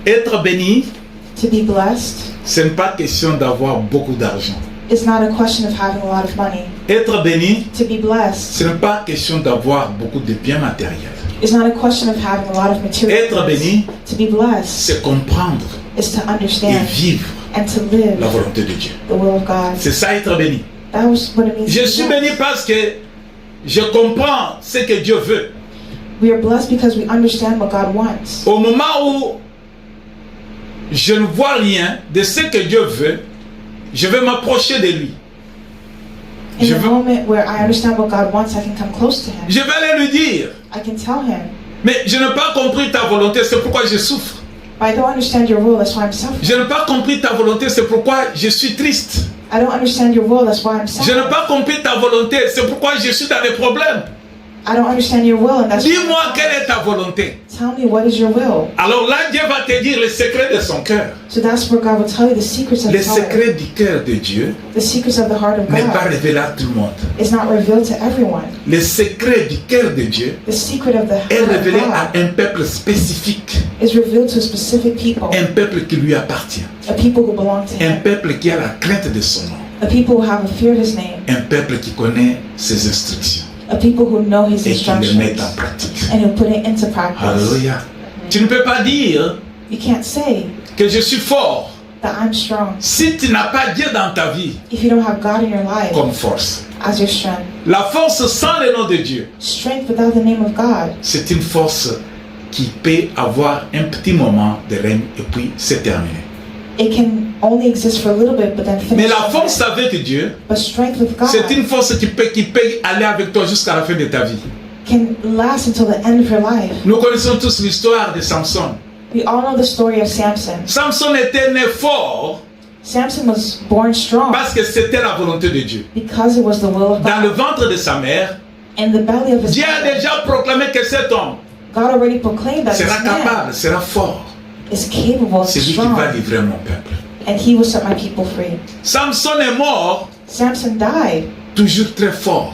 Être béni, To be blessed ce n'est pas question d'avoir beaucoup d'argent. is not a question of having a lot of money. Être béni, To be blessed ce n'est pas question d'avoir beaucoup de biens matériels. is not a question of having a lot of material Être goods. béni, To be blessed c'est comprendre is to et understand vivre and to live la volonté de Dieu. the will of God. C'est ça être béni. That was what it means Je to be suis béni blessed. parce que je comprends ce que Dieu veut. We are blessed because we understand what God wants. Au moment où je ne vois rien de ce que Dieu veut, je vais m'approcher de lui. In Je the veux- moment where I understand what God wants, I can come close to Him. Je vais aller lui dire, I can tell Him, mais je n'ai pas compris ta volonté, c'est pourquoi je souffre. but I don't understand your will, that's why I'm suffering. Je n'ai pas compris ta volonté, c'est pourquoi je suis triste. I don't understand your will, that's why I'm Je n'ai suffering. pas compris ta volonté, c'est pourquoi je suis dans des problèmes. I don't understand your will, and that's why Dis-moi I'm quelle suffering. est ta volonté. Tell me what is your will. Alors là, Dieu va te dire le secret de son cœur. So that's where God will tell you the secrets of Le His heart. secret du cœur de Dieu The secrets of the heart of n'est pas God révélé à tout le monde. is not revealed to everyone. Le secret du cœur de Dieu The secret of the est heart of révélé à God un peuple spécifique, is revealed to a specific people, un peuple qui lui appartient, a people who belong to un Him, peuple qui a la crainte de son nom, a people who have a fear of His name, un peuple qui connaît ses instructions a people who know His et qui les met en instructions pratique. and who put it into practice. Alléluia. Tu ne peux pas dire You can't say que je suis fort that I'm strong si tu n'as pas Dieu dans ta vie if you don't have God in your life comme force. as your strength. La force sans le nom de Dieu, Strength without the name of God c'est une force qui peut avoir un petit moment de règne et puis c'est terminé. it can only exist for a little bit, but then Mais finish. la force avec Dieu, But strength with God c'est une force qui peut aller avec toi jusqu'à la fin de ta vie. can last until the end of your life. Nous connaissons tous l'histoire de Samson. We all know the story of Samson. Samson était né fort Samson was born strong parce que c'était la volonté de Dieu. because it was the will of Dans le God. ventre de sa mère, In the belly of his Dieu a mother, déjà proclamé que cet homme God already proclaimed that this sera man capable, sera fort. is capable, C'est lui qui strong, va livrer mon peuple. and he will set my people free. Samson est mort Samson died, toujours très fort.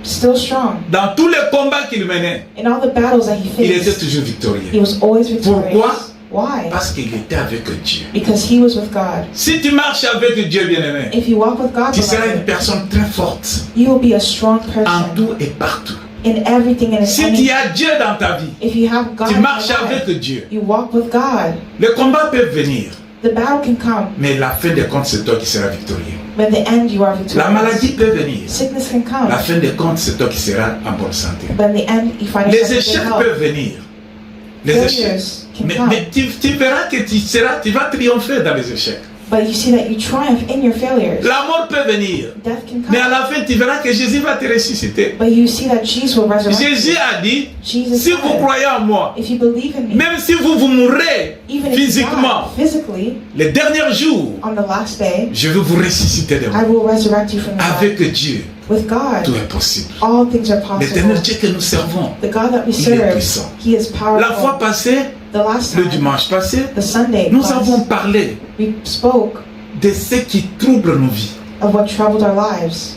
still strong. Dans tous les combats qu'il menait, In all the battles that he il était faced, toujours he victorieux. was always victorious. Pourquoi? Why? Parce qu'il était avec Dieu. Because he was with God. Si tu marches avec Dieu, bien-aimé, If you walk with God, tu seras une beloved, personne très forte you will be a strong en person tout et partout. in everything and in Si tu anything. as Dieu dans ta vie, If you have God tu in marches your life, avec Dieu. you walk with God. Les combats peuvent venir, The battle can come, mais la fin des comptes, c'est toi qui seras victorieux. but in the end you are La maladie victorious. peut venir. Sickness can come, La fin des comptes, c'est toi qui seras en bonne santé. but in the end you find Les yourself in échecs good health. peuvent venir. Les échecs. Failures can Mais, come, mais tu verras que tu vas triompher dans les échecs. but you see that you triumph in your failures. La mort peut venir. Death can Mais à come, la fin, tu verras que Jésus va te ressusciter. but you see that Jesus will resurrect Jésus you. a dit, Jesus si vous said, croyez en moi, if you believe in me, même si vous mourrez even if you physiquement, die physically, les derniers jours, on the last day, je vais vous ressusciter de I moi. will resurrect you from the dead. Avec Dieu, With God, tout est possible. all things are possible. L'éternel Dieu que nous servons, The God that we il est serve, puissant. He is La fois powerful. passée, The last le time, dimanche passé, the Sunday nous class, avons parlé we spoke de ce qui trouble nos vies. of what troubled our lives.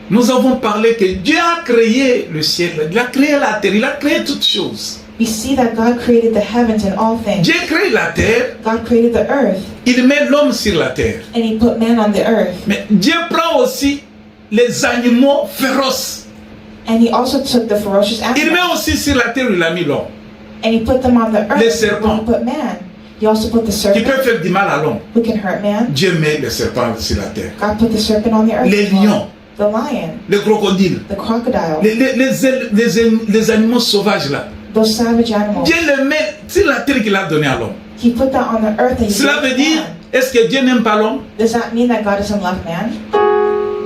Nous avons parlé que Dieu a créé le ciel, il a créé la terre, il a créé toutes choses. We see that God created the heavens and all things. Dieu crée la terre, God created the earth, il met l'homme sur la terre. and He put man on the earth. Mais Dieu prend aussi les animaux féroces. And He also took the ferocious Il met animals, aussi sur la terre, il a mis l'homme. and He put them on the Les earth. serpents. When He put man, He also put the Qui peut serpent faire du mal à l'homme. who can hurt man. Dieu met les serpents sur la terre. God put the serpent on the earth. Les as well. lions, The lion, les crocodiles, the crocodile, les animaux sauvages là. those savage animals. Dieu les met sur la terre qu'il a donnée à l'homme. He put that on the earth and He Cela gave veut it dire, to man. est-ce que Dieu n'aime pas l'homme? Does that mean that God doesn't love man?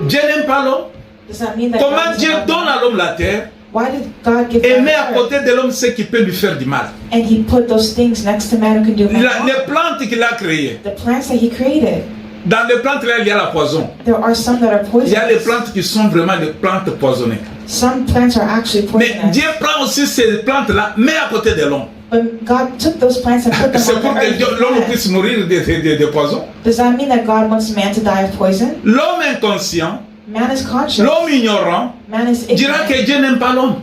Dieu n'aime pas l'homme. Does that mean that Comment God Dieu doesn't love donne man? à l'homme la terre Why did God give et man met à the earth? côté de l'homme ce qui peut lui faire du mal? And He put those things next to man who can do man harm? Les plantes qu'il a créées. The plants that He created. Dans les plantes là, il y a la poison. There are some that are Il y a les poisonous. plantes qui sont vraiment des plantes poisonnées. Some plants are actually Mais poisonous. Dieu prend aussi ces plantes là, met à côté de l'homme. But God took those plants and put them C'est on pour the que earth. l'homme with man. puisse mourir de poison. Does that mean that God wants man to die of poison? L'homme inconscient, Man is conscious. l'homme ignorant, Man is dira que ignorant. Dieu n'aime pas l'homme.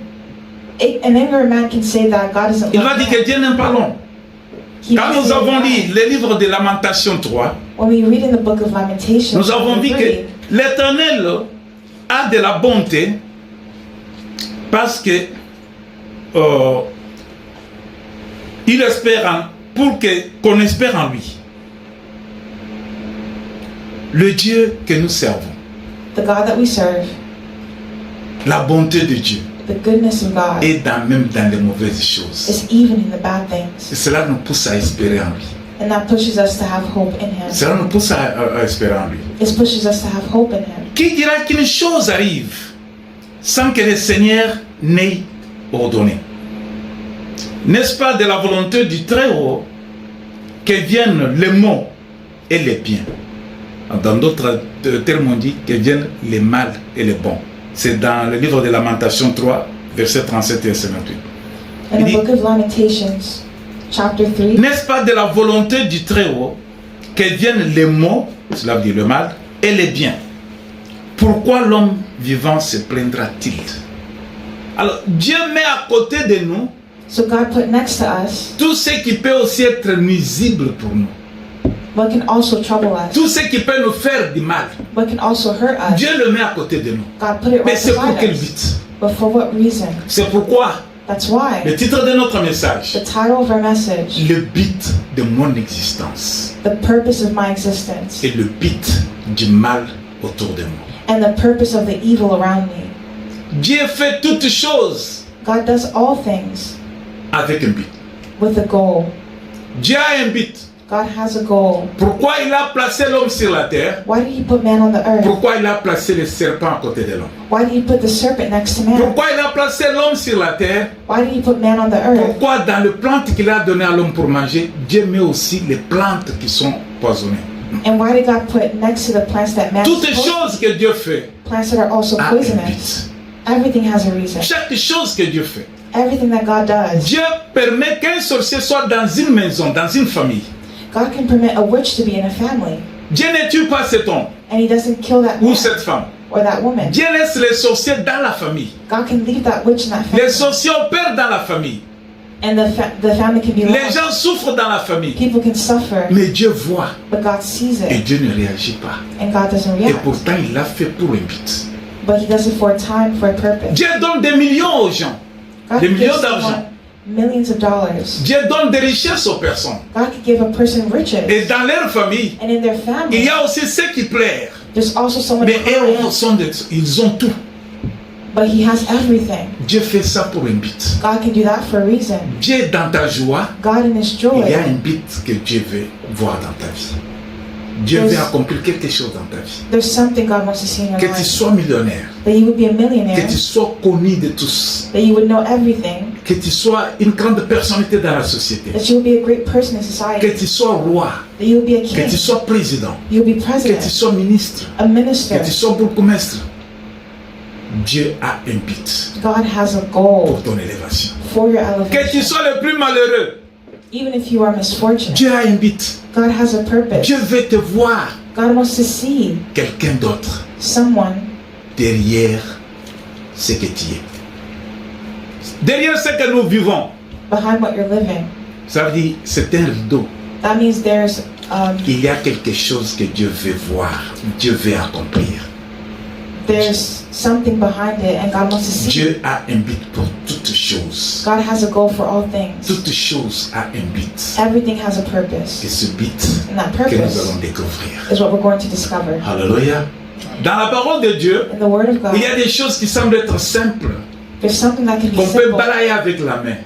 An ignorant man can say that God doesn't Il love va dire man. que Dieu n'aime pas l'homme. He Quand was nous still avons lu alive. les livres de Lamentation 3, When we read in the book of Lamentations, nous avons vu chapter que 3, l'Éternel a de la bonté parce que il espère pour qu'on espère en lui. Le Dieu que nous servons, the God that we serve, la bonté de Dieu the goodness of God, est même dans les mauvaises choses. is even in the bad things. Et cela nous pousse à espérer en lui. And that pushes us to have hope in Him. Cela nous pousse à espérer en lui. It pushes us to have hope in Him. Qui dira qu'une chose arrive sans que le Seigneur n'ait ordonné? N'est-ce pas de la volonté du Très-Haut que viennent les maux et les biens? Dans d'autres termes, on dit que viennent les mal et les bons. C'est dans le livre de Lamentation 3, versets 37 et 58. In Il the dit, book of Lamentations, chapter 3, n'est-ce pas de la volonté du Très-Haut que viennent les maux, cela veut dire le mal, et les biens? Pourquoi l'homme vivant se plaindra-t-il? Alors, Dieu met à côté de nous so God put next to us tout ce qui peut aussi être nuisible pour nous. what can also trouble us, Tout ce qui peut nous faire du mal. what can also hurt us. Dieu le met à côté de nous. God put it Mais right c'est pour beside quel us. but? But for what reason? C'est pourquoi That's why le titre de notre message, the title of our message, le but de mon existence the purpose of my existence, et le but du mal autour de moi. and the purpose of the evil around me. Dieu fait toutes choses God does all things avec un but. with a goal. Dieu a un but. God has a goal. Pourquoi il a placé l'homme sur la terre? Why did He put man on the earth? Pourquoi il a placé le serpent à côté de l'homme? Why did He put the serpent next to man? Pourquoi il a placé l'homme sur la terre? Why did He put man on the earth? Pourquoi dans les plantes qu'il a données à l'homme pour manger, Dieu met aussi les plantes qui sont poisonnées? And why did God put next to the plants that man Toutes les is supposed choses que Dieu fait to, plants that are also a un poisonous? but. Everything has a reason. Chaque chose que Dieu fait. Everything that God does. Dieu permet qu'un sorcier soit dans une maison, dans une famille. God can permit a witch to be in a family, Dieu ne tue pas cet homme and He doesn't kill that ou man cette femme. or that woman. Dieu laisse les sorciers dans la famille. God can leave that witch in that Les family, sorciers opèrent dans la famille. and the family can be Les lost. gens souffrent dans la famille. People can suffer, Mais Dieu voit but God sees et it, Dieu ne réagit pas. and God doesn't Et react. pourtant, il l'a fait pour un but. But He does it for a time, for a purpose. Dieu donne des millions aux gens. God Des can millions give d'argent. someone millions of dollars. Dieu donne des richesses aux personnes. God can give a person riches, Et dans leur famille, and in their il family, y a aussi ceux qui plairent. there's also someone Mais eux, who ils ont tout. but He has everything. Dieu fait ça pour un but. God can do that for a reason. Dieu, dans ta joie, God in His joy, il y a un but que Dieu veut voir dans ta vie. Dieu veut accomplir quelque chose dans ta vie. there's something God wants to see in your Que tu life. sois millionnaire, That you would be a que millionaire, tu sois connu de tous, that you would know everything, que tu sois une grande personnalité dans la société, that you would be a great person in que society, tu sois roi, that you would be a que king, tu sois président, you would be que tu president, sois ministre, a minister. que tu sois bourgmestre. Dieu a un but God has a goal pour ton élévation. for your Que tu elevation. sois le plus malheureux, Even if you are misfortunate, Dieu a un but. God has a purpose. Dieu veut te voir God wants to see quelqu'un d'autre someone derrière ce que tu es. Derrière ce que nous vivons, behind what you're living. ça veut dire c'est un rideau. That means there's Il y a quelque chose que Dieu veut voir, Dieu veut accomplir. something behind it, and God wants to see. Dieu a un but pour toutes choses. God has a goal for all things. Toutes choses a un but. Everything has a Et purpose, ce but and that que nous purpose allons découvrir. is what we're going to discover. Alléluia. Dans la parole de Dieu, In the Word of God, il y a des choses qui semblent être simples, there's something that can be qu'on peut simple, balayer avec la main.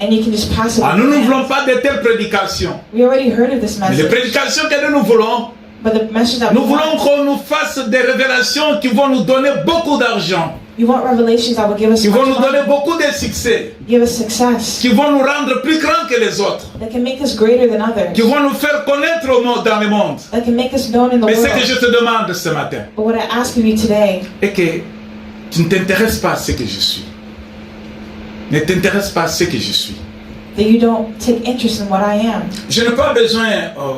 and you can just pass it. Ah, with nous your ne voulons hands. pas de telles prédications. We already heard of this Mais les message, prédications que nous voulons, but the message that nous we voulons want, qu'on nous fasse des révélations qui vont nous donner beaucoup d'argent, we want revelations that will give us qui vont much nous donner money, beaucoup de succès, give us success, qui vont nous rendre plus grands que les autres, that can make us greater than others, qui vont nous faire connaître au monde, dans le monde. that can make us known in the Mais ce que world. je te demande ce matin, But what I ask of you today, est que tu ne t'intéresses pas à ce que je suis. Ne t'intéresse pas à ce que je suis. that you don't take interest in what I am. Je n'ai pas besoin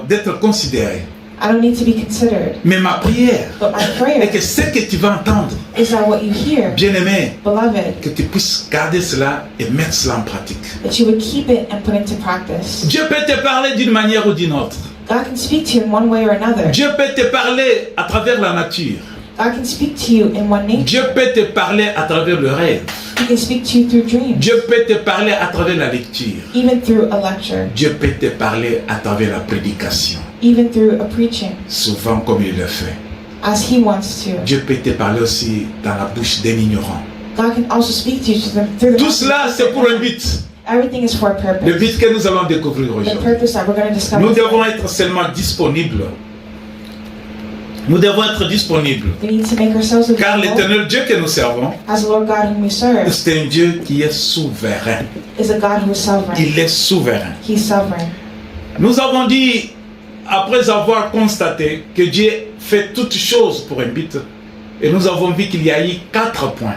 d'être considéré. I don't need to be considered. Mais ma prière But my est prayer que ce que tu vas entendre, is that what you hear, bien-aimé, beloved, que tu puisses garder cela et mettre cela en pratique. that you would keep it and put into practice. Dieu peut te parler d'une manière ou d'une autre. God can speak to you in one way or another. Dieu peut te parler à travers la nature. God can speak to you in one nature. Dieu peut te parler à travers le rêve. He can speak to you through dreams, Dieu peut te parler à travers la lecture. even through a lecture, Dieu peut te parler à travers la prédication. even through a preaching, Souvent comme il le fait. as He wants to. Dieu peut te parler aussi dans la bouche d'un ignorant. God can also speak to you through the Tout cela, c'est pour un but. Everything is for a Le purpose. but que nous allons découvrir The aujourd'hui. purpose that we're going to discover. Nous devons être seulement disponibles. Nous devons être disponibles. We need to make ourselves Car available, l'éternel Dieu que nous servons, as the Lord God whom we serve c'est un Dieu qui est souverain. is a God who is sovereign. Il est souverain. He's sovereign. Nous avons dit, après avoir constaté que Dieu fait toutes choses pour un but, et nous avons vu qu'il y a eu 4 points.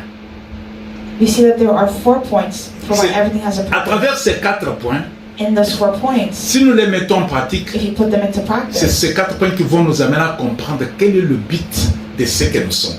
We see that there are 4 points for why C'est- everything has a À purpose. travers ces 4 points, In those 4 points, si nous les mettons en pratique, if you put them into c'est practice, ces 4 points qui vont nous amener à comprendre quel est le but de ce que nous sommes.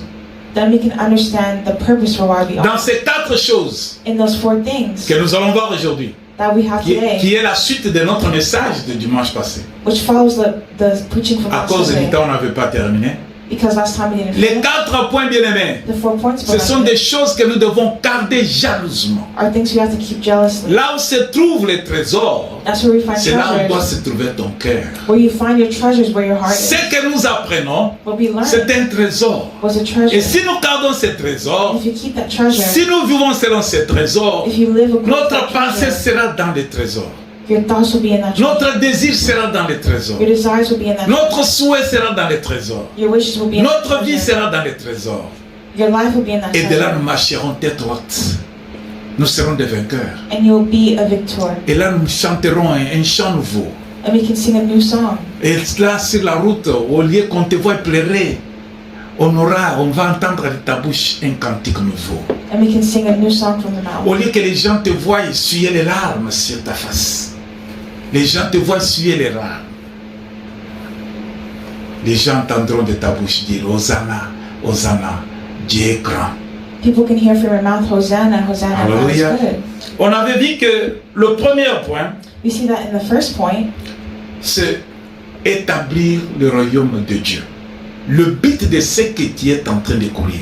then we can understand the purpose for why we Dans are. ces 4 choses In those 4 things que nous allons voir aujourd'hui, that we have today, qui est la suite de notre message de dimanche passé. which follows the preaching from À last cause du Sunday, temps, on n'avait pas terminé. because last time we didn't Les finish. 4 points, bien-aimés, The 4 points ce sont des choses que nous devons garder jalousement. are things we have to keep jealously. Là où se trouvent les trésors, That's where we find c'est là où doit treasures. se trouver ton cœur. Where you find your treasures, where your heart Ce is. que nous apprenons, What we c'est learned un trésor. was a Et treasure. si nous gardons ce trésor, If you keep that treasure, si nous vivons selon ce trésor, if you live according to notre that pensée treasure, sera dans les trésors. your thoughts will be in that treasure. Notre désir sera dans les trésors. Your desires will be in that treasure. Notre souhait sera dans les trésors. Your wishes will be in that Notre vie treasure. sera dans les trésors. Your life will be in that Et de là, treasure. nous marcherons tête haute. Nous serons des vainqueurs. And you'll be a victor. Et là, nous chanterons un chant nouveau. And we can sing a new song. Et là, sur la route, au lieu qu'on te voie pleurer, on va entendre de ta bouche un cantique nouveau. And we can sing a new song from the mouth. Au lieu que les gens te voient essuyer les larmes sur ta face, les gens te voient essuyer les larmes. Les gens entendront de ta bouche dire Hosanna, Hosanna, Dieu est grand. People can hear from your mouth, Hosanna, Hosanna, God is Hallelujah. good. On avait vu que le premier point, We see that in the first point, c'est établir le royaume de Dieu. Le but de ce que tu es en train de courir.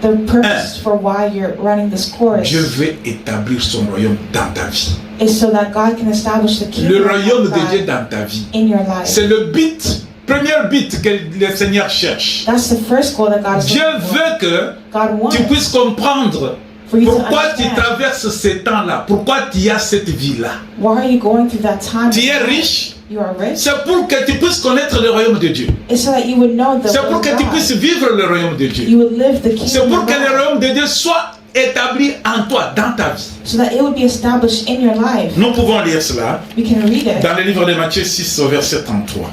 the purpose for why you're running this course Dieu veut établir son royaume dans ta vie. is so that God can establish the kingdom Le royaume of de Dieu God dans ta vie. in your life. C'est le but, premier but que le Seigneur cherche. That's the first goal that God is Dieu looking for. veut que God wants tu puisses comprendre for you to pourquoi tu understand. traverses ce temps-là, pourquoi tu as cette vie-là. Why are you going through that time? Tu es riche, You are rich. c'est pour que tu puisses connaître le royaume de Dieu. It's so that you would know the C'est will pour of que tu God. puisses vivre le royaume de Dieu. You would live the C'est kingdom pour of que le God. royaume de Dieu soit établi en toi, dans ta vie. So that it would be established in your life. Nous pouvons lire cela We can read it dans le livre de Matthieu 6 au verset 33.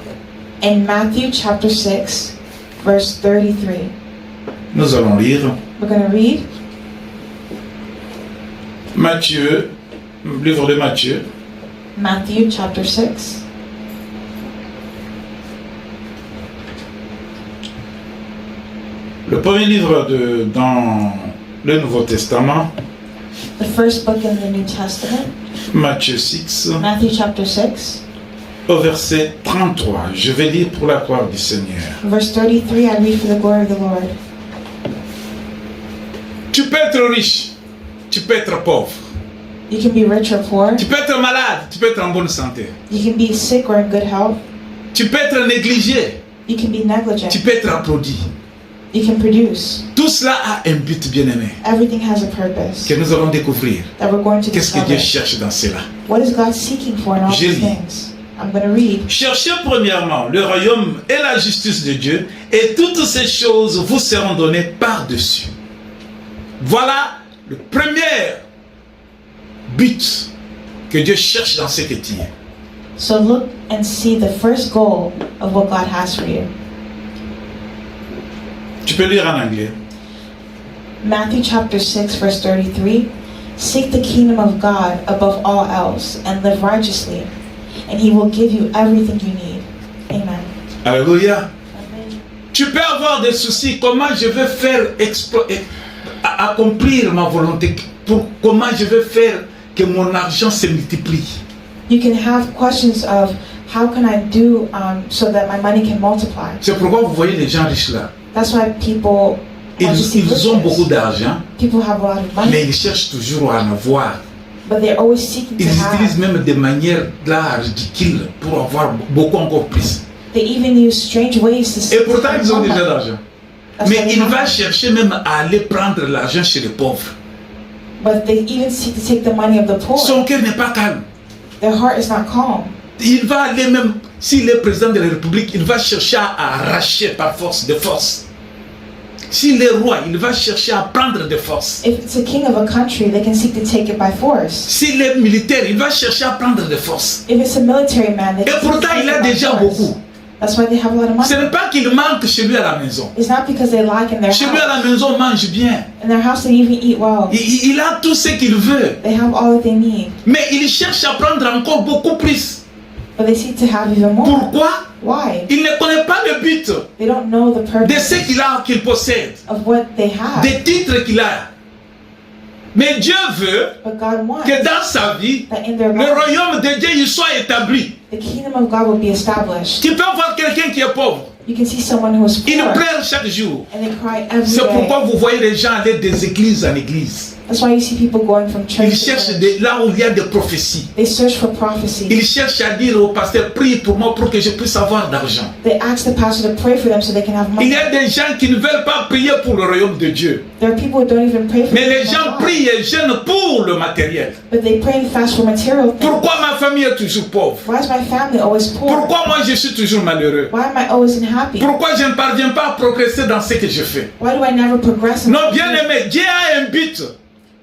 in Matthew chapter 6, verse 33. Nous allons lire We're going to read Matthieu, livre de Matthieu, Matthew chapter 6. le premier livre dans le Nouveau Testament, The first book in the New Testament, Matthieu 6, Matthew chapter 6, au verset 33. Je vais lire pour la gloire du Seigneur. verse 33. I read for the glory of the Lord. Tu peux être riche, tu peux être pauvre, You can be rich or poor. tu peux être malade, tu peux être en bonne santé, You can be sick or in good health. tu peux être négligé, You can be tu negligent. peux être applaudi. You can produce. Tout cela a un but bien-aimé Everything has a purpose que nous allons découvrir. that we're going to Qu'est-ce que discover. Dieu cherche dans cela? What is God seeking for in all Je these lis. things? I'm going to read. Cherchez premièrement le royaume et la justice de Dieu, et toutes ces choses vous seront données par-dessus. Voilà le premier but que Dieu cherche dans ce que tu es. So look and see the first goal of what God has for you. Tu peux lire en anglais. Matthew chapter 6, verse 33. Seek the kingdom of God above all else and live righteously, and he will give you everything you need. Amen. Alléluia. Tu peux avoir des soucis. Comment je vais faire accomplir ma volonté? Comment je vais faire que mon argent se multiplie? You can have questions of how can I do so that my money can multiply. C'est pourquoi vous voyez les gens riches là. That's why people Ils ont beaucoup d'argent, People have a lot of money, mais ils cherchent toujours à en avoir. but they're always seeking to Ils utilisent have. même des manières là ridicules pour avoir beaucoup encore plus. They even use strange ways to. Et pourtant, ils ont déjà money. l'argent. That's Mais why they il have va money. chercher même à aller prendre l'argent chez les pauvres. But they even seek to take the money of the poor. Son cœur n'est pas calme. Their heart is not calm. Il va aller même, s'il est président de la République, il va chercher à arracher par force, de force. S'il est roi, il va chercher à prendre de force. If it's a king of a country, they can seek to take it by force. S'il est militaire, il va chercher à prendre de force. If it's a military man, they Et can seek to pourtant, take il it a by déjà force. beaucoup. That's why they have a lot of Ce money. n'est pas qu'il manque chez lui à la maison. It's not because they lack in their Chez lui à house. la maison, on mange bien. In their house, they even eat well. Il a tout ce qu'il veut. They have all that they need. Mais il cherche à prendre encore beaucoup plus. But they seek to have even more. Pourquoi? Why? Il ne connaît pas le but They don't know the de purpose ce qu'il possède, of what they have. des titres qu'il a. Mais Dieu veut But God wants que dans sa vie, that in their le life, royaume de Dieu il soit établi. the kingdom of God will be established. Tu peux voir quelqu'un qui est pauvre. You can see someone who is Il poor pleure chaque jour. and they cry every C'est day. pourquoi vous voyez les gens aller des églises en église. That's why you see people going from church Ils to cherchent church. là où il y a des prophéties. They search for prophecy. Ils cherchent à dire au pasteur, prie pour moi pour que je puisse avoir d'argent. They ask the pastor to pray for them so they can have Il money. y a des gens qui ne veulent pas prier pour le royaume de Dieu. There are people who don't even pray for Mais the les kingdom gens of God. prient et jeûnent pour le matériel. But they pray and fast for material things. Pourquoi ma famille est toujours pauvre? Why is my family always poor? Pourquoi moi je suis toujours malheureux? Why am I always unhappy? Pourquoi je ne parviens pas à progresser dans ce que je fais? Why do I never progress? Non, bien aimé, Dieu a un but.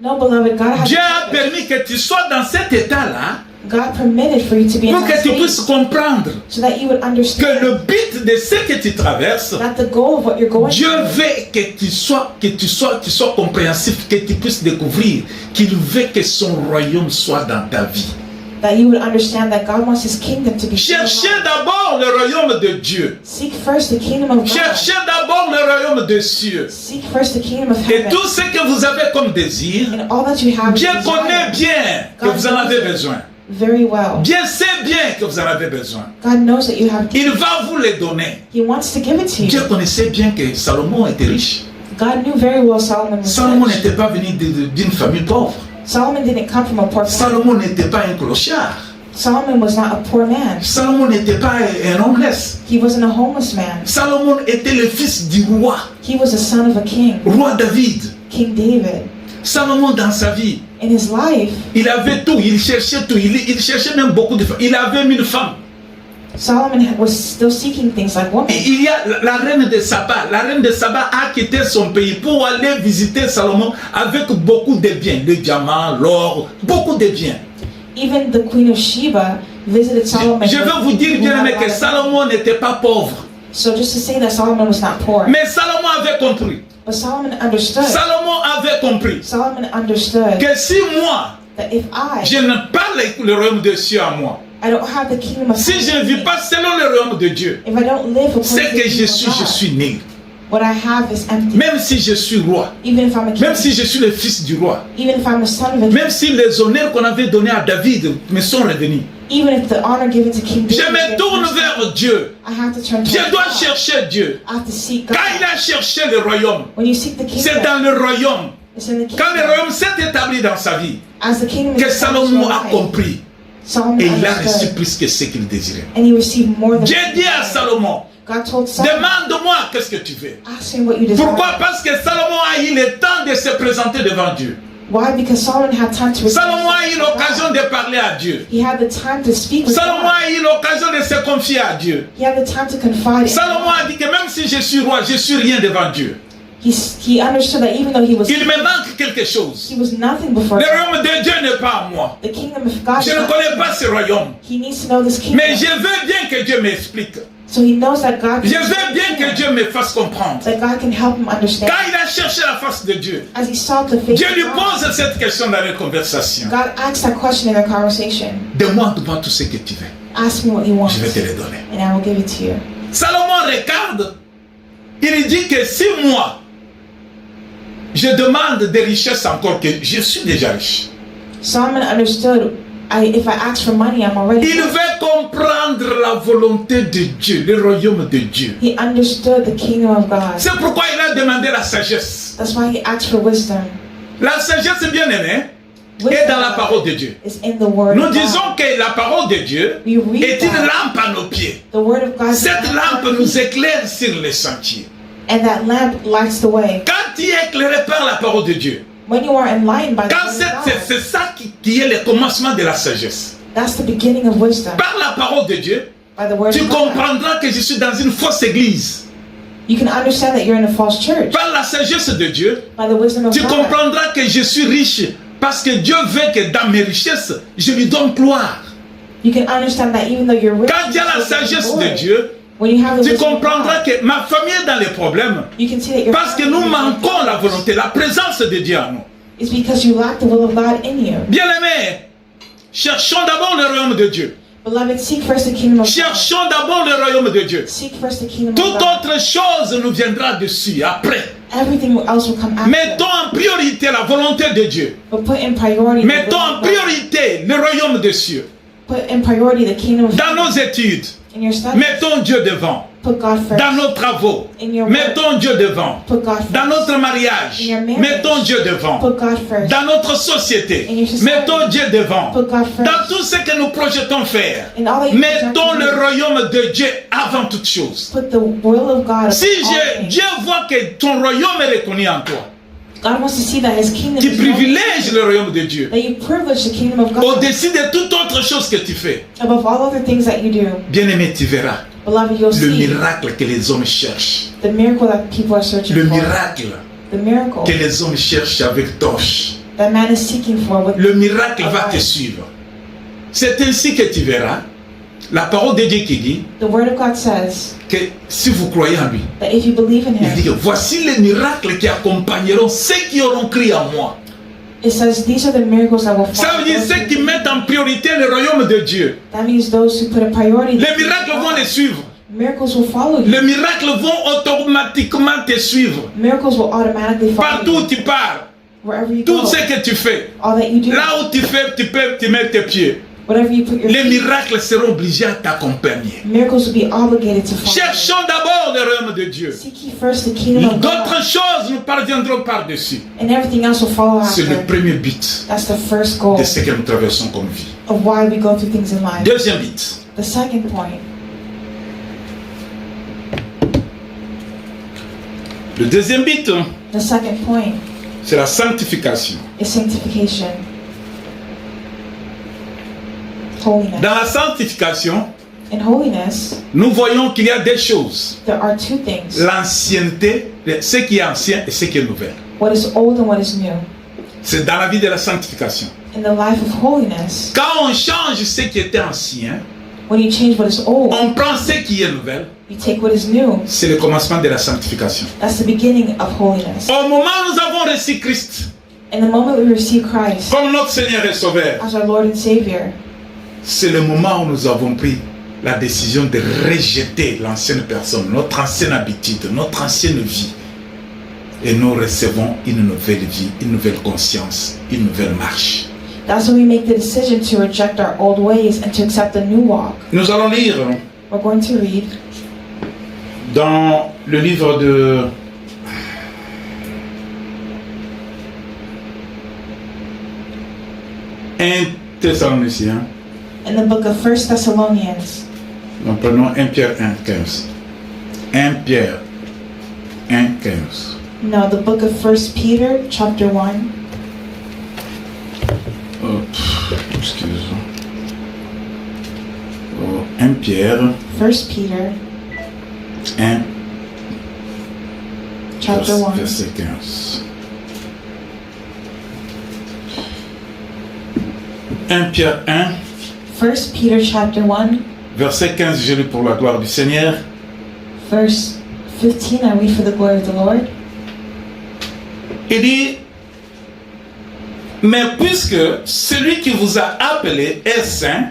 No, beloved, God has Dieu a a purpose. permis que tu sois dans cet état-là God permitted for you to be in pour que that tu state puisses comprendre so that you would que understand le but de ce que tu traverses, that the goal of what you're going Dieu through, veut que tu sois compréhensif, que tu puisses découvrir qu'il veut que son royaume soit dans ta vie. that you would understand that God wants His kingdom to be. Cherchez d'abord le royaume de Dieu. Seek first the kingdom of God. Cherchez d'abord le royaume des cieux. Seek first the kingdom of Et heaven. tout ce que vous avez comme désir, And all that you have Dieu is connaît desire. bien que God vous en knows avez it besoin. very well. Dieu sait bien que vous en avez besoin. God knows that you have. Il va vous les donner. He wants to give it to Dieu you. connaissait bien que Salomon était riche. God knew very well Solomon was Salomon rich. n'était pas venu d'une famille pauvre. Solomon didn't come from a poor family. Salomon n'était pas un clochard. Solomon was not a poor man. Salomon n'était pas un homeless. He wasn't a homeless man. Salomon était le fils du roi, He was a son of a king, roi David. King David. Salomon dans sa vie, In his life, il avait tout, il cherchait tout, il cherchait même beaucoup de femmes. Il avait 1000 femmes. Solomon was still seeking things like women. Et il y a la reine de Saba. La reine de Saba a quitté son pays pour aller visiter Salomon avec beaucoup de biens, le diamant, l'or, beaucoup de biens. Even the Queen of Sheba visited Solomon. Je veux vous dire, bien aimé, que Salomon n'était pas pauvre. So just to say that Solomon was not poor. Mais Salomon avait compris. But Solomon understood. Salomon avait compris Solomon understood que si moi, that if je ne parle le royaume de Dieu à moi, I don't have the kingdom of si je ne heaven, vis pas selon le royaume de Dieu, if I don't live according c'est to que the je kingdom of God, suis nul. what I have is empty. Même si je suis roi, Even if I'm a king, même si je suis le fils du roi, even if I'm a son of a king, même si les honneurs qu'on avait donnés à David me sont revenus, even if the honor given to King je David, me tourne vers Dieu. I have to turn to Je dois God. chercher Dieu. I have to seek God. Quand il a cherché le royaume, When you seek the c'est kingdom, dans le royaume. it's in the Quand le kingdom. royaume s'est établi dans sa vie, As the kingdom is que established in Salomon your a life, compris Solomon et il a reçu understood, plus que ce qu'il désirait. and he received more than Dieu dit à Salomon, God told Solomon. demande-moi qu'est-ce que tu veux. Ask him what you desire. Pourquoi? Parce que Salomon a eu le temps de se présenter devant Dieu. Why? Because Solomon had time to receive Salomon a eu something from l'occasion God. de parler à Dieu. He had the time to speak with Salomon God. a eu l'occasion de se confier à Dieu. He had the time to confide in Salomon God. a dit que même si je suis roi, je suis rien devant Dieu. He understood that even though he was Il me manque quelque chose. he was nothing before Le God, royaume de Dieu n'est pas à moi. the kingdom of God. Je ne connais pas ce royaume. He needs to know this kingdom. Mais je veux bien que Dieu m'explique. So he knows that God. Je veux bien que Dieu me fasse comprendre. That God can help him understand. Quand il a cherché la face de Dieu, As he sought the face Dieu lui of God, pose cette question dans les conversations. God asked that question in their conversation. Demande-moi tout ce que tu veux. Ask me what you want, Je vais te le donner. and I will give it to you. Salomon regarde, il dit que si moi, je demande des richesses encore, que je suis déjà riche. Solomon understood, if I ask for money, I'm already Il rich. veut comprendre la volonté de Dieu, le royaume de Dieu. He understood the kingdom of God. C'est pourquoi il a demandé la sagesse. That's why he asked for wisdom. La sagesse, bien aimée, est dans la parole de Dieu. Is in the word Nous of God. disons que la parole de Dieu We read est une that. lampe à nos pieds. The word of God is Cette a lampe lamp, nous éclaire sur les sentiers. and that lamp lights the way. Quand tu es éclairé par la parole de Dieu, When you are enlightened by the quand word of God, c'est ça qui est le commencement de la sagesse. that's the beginning of wisdom. Par la parole de Dieu, By the word tu of God, comprendras que je suis dans une fausse église. you can understand that you're in a false church. Par la sagesse de Dieu, By the wisdom of tu God, comprendras que je suis riche parce que Dieu veut que dans mes richesses, je lui donne gloire. you can understand that even though you're rich, Quand il y a la you're still sagesse glory. de Dieu, When you have the tu wisdom of comprendras God, que ma famille est dans les problèmes you can see that your parce que nous manquons la volonté, la présence de Dieu en nous. It's because you lack the will of God in you. Bien-aimés, cherchons d'abord le royaume de Dieu. Beloved, seek first the kingdom of God. Cherchons d'abord le royaume de Dieu. Seek first the kingdom Toute of God. autre chose nous viendra dessus après. Everything else will come after. Mettons en priorité la volonté de Dieu. But put in priority the Mettons will en of God. priorité le royaume des cieux. Put in priority the kingdom of Dans God. nos études, In your studies, mettons Dieu devant. put God first. Dans nos travaux, In your work, mettons Dieu devant. put God first. Dans notre mariage, In your marriage, mettons Dieu devant. Put God first. Dans notre société, In your society, mettons Dieu devant. Put God first. Dans tout ce que nous projetons faire, In all that you mettons project le to do, royaume de Dieu avant toute chose. Put the will of God Si above all things. Dieu voit que ton royaume est reconnu en toi, God wants to see that His kingdom tu is known, privilèges le royaume de Dieu that you privilege the kingdom of God au-dessus de toute autre chose que tu fais. above all other things that you do. Bien-aimé, tu verras Beloved, you'll le see miracle que les hommes cherchent. the miracle that people are searching Le for. miracle The miracle que les hommes cherchent avec torche. that man is seeking for with Le miracle va te light. suivre. C'est ainsi que tu verras la parole de Dieu qui dit The word of God says que si vous croyez en lui, that if you believe in il dit Him, que voici les miracles qui accompagneront ceux qui auront cru en moi. it says these are the miracles that will Ça follow veut dire those ceux who qui believe. mettent en priorité le royaume de Dieu. That means those who put a priority. Les miracles vont les suivre. Miracles will follow you. Les miracles vont automatiquement te suivre. Miracles will automatically follow Partout où you. tu pars, Wherever you tout go, ce que tu fais, all that you do, là où tu fais, tu peux te mettre tes pieds. whatever you put your Les feet, miracles seront obligés à t'accompagner. miracles will be obligated to follow you. Cherchons d'abord le royaume de Dieu. Seek ye first the kingdom of God, D'autres choses, nous parviendrons par-dessus. and everything else will follow C'est le after. premier but That's the first goal de ce que nous traversons comme vie. of why we go through things in life. Deuxième but. The second point, Le deuxième but, the second point c'est la sanctification. is sanctification. Holiness. Dans la sanctification, In holiness, nous voyons qu'il y a des choses. there are two things. L'ancienneté, ce qui est ancien et ce qui est nouvel. What is old and what is new. C'est dans la vie de la sanctification. In the life of holiness, Quand on change ce qui était ancien, when you change what is old, on prend ce qui est nouvel, you take what is new. c'est le commencement de la sanctification. That's the beginning of holiness. Au moment où nous avons reçu Christ In the moment we receive Christ comme notre Seigneur et Sauveur, as our Lord and Savior, c'est le moment où nous avons pris la décision de rejeter l'ancienne personne, notre ancienne habitude, notre ancienne vie. Et nous recevons une nouvelle vie, une nouvelle conscience, une nouvelle marche. that's when we make the decision to reject our old ways and to accept a new walk. Nous allons lire We're going to read dans le livre de un Thessaloniciens. in the book of 1 Thessalonians. Nous prenons 1 Pierre 1, 15. 1 Pierre 1, 15. No, the book of 1 Peter, chapter 1. Excuse-moi. 1 Pierre 1 Peter, 1, chapter 1. verset 15. 1 Pierre 1, 1 Peter, chapter 1, verset 15, je lis pour la gloire du Seigneur. verse 15. I read for the glory of the Lord. Il dit, mais puisque celui qui vous a appelé est saint,